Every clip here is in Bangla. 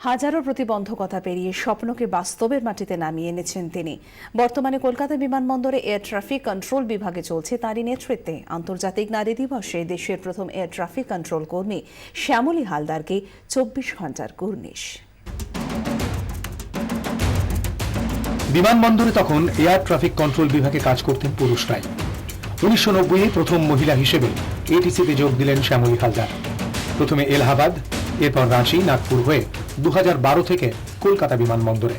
হাজারো প্রতিবন্ধকতা পেরিয়ে স্বপ্নকে বাস্তবের মাটিতে নামিয়ে এনেছেন তিনি। বর্তমানে কলকাতা বিমানবন্দরে এয়ার ট্রাফিক কন্ট্রোল বিভাগে চলছে তারই নেতৃত্বে আন্তর্জাতিক নারী দিবসে দেশের প্রথম এয়ার ট্রাফিক কন্ট্রোল কর্মী শ্যামলী হালদারকে 24 ঘন্টার কুর্নিশ। বিমানবন্দরে তখন এয়ার ট্রাফিক কন্ট্রোল বিভাগে কাজ করতেন পুরুষরাই। 1990-এ প্রথম মহিলা হিসেবে এটিসিতে যোগ দিলেন শ্যামলী হালদার। প্রথমে এলাহাবাদ, এরপর রাঁচি, নাগপুর হয়ে 2012 থেকে কলকাতা বিমানবন্দরে।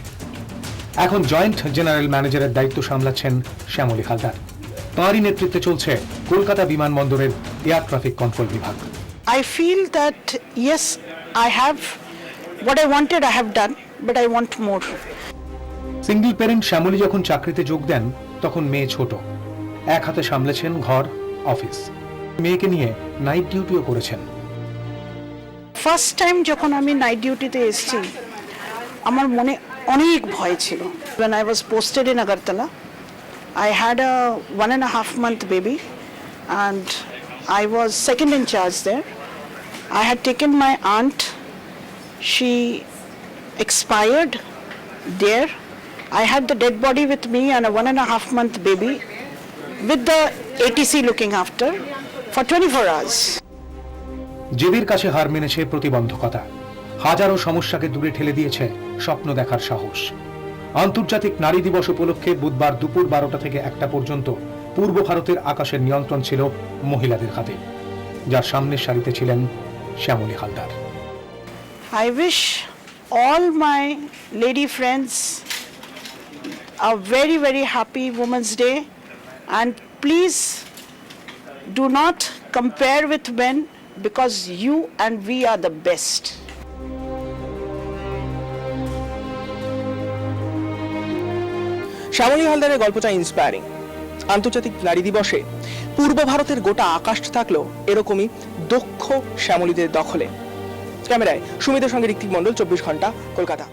এখন জয়েন্ট জেনারেল ম্যানেজারের দায়িত্ব সামলাচ্ছেন শ্যামলী হালদার। তাঁরই নেতৃত্বে চলছে কলকাতা বিমানবন্দরের এয়ার ট্রাফিক কন্ট্রোল বিভাগ। I feel that yes, I have what I wanted, I have done, but I want more. Single parent Shyamali যখন চাকরিতে যোগ দেন তখন মেয়ে ছোট, এক হাতে সামলেছেন ঘর, অফিস। মেয়েকে নিয়ে নাইট ডিউটিও করেছেন। ফার্স্ট টাইম যখন আমি নাইট ডিউটিতে এসেছি আমার মনে অনেক ভয় ছিল। When I was posted in Agartala, I had a 1.5 month baby and I was second in charge there. I had taken my aunt, she expired there. I had the dead body with me and a 1.5 month baby with the ATC looking after for 24 hours. জেদের কাছে হার মেনেছে প্রতিবন্ধকতা, হাজারো সমস্যাকে দূরে ঠেলে দিয়েছে স্বপ্ন দেখার সাহস। আন্তর্জাতিক নারী দিবস উপলক্ষে বুধবার দুপুর 12টা থেকে 1টা পর্যন্ত পূর্ব ভারতের আকাশের নিয়ন্ত্রণ ছিল মহিলাদের হাতে, যার সামনের সারিতে ছিলেন Shyamoli Haldar. I wish all my lady friends a very, very happy Women's Day, and please do not compare with men because you and we are the best. Shyamoli হালদারের গল্পটা ইন্সপায়ারিং। আন্তর্জাতিক নারী দিবসে পূর্ব ভারতের গোটা আকাশ থাকলো এরকমই দক্ষ শ্যামলীদের দখলে। ক্যামেরায় সুমিতের সঙ্গে ঋত্বিক মণ্ডল, 24 ঘন্টা, কলকাতা।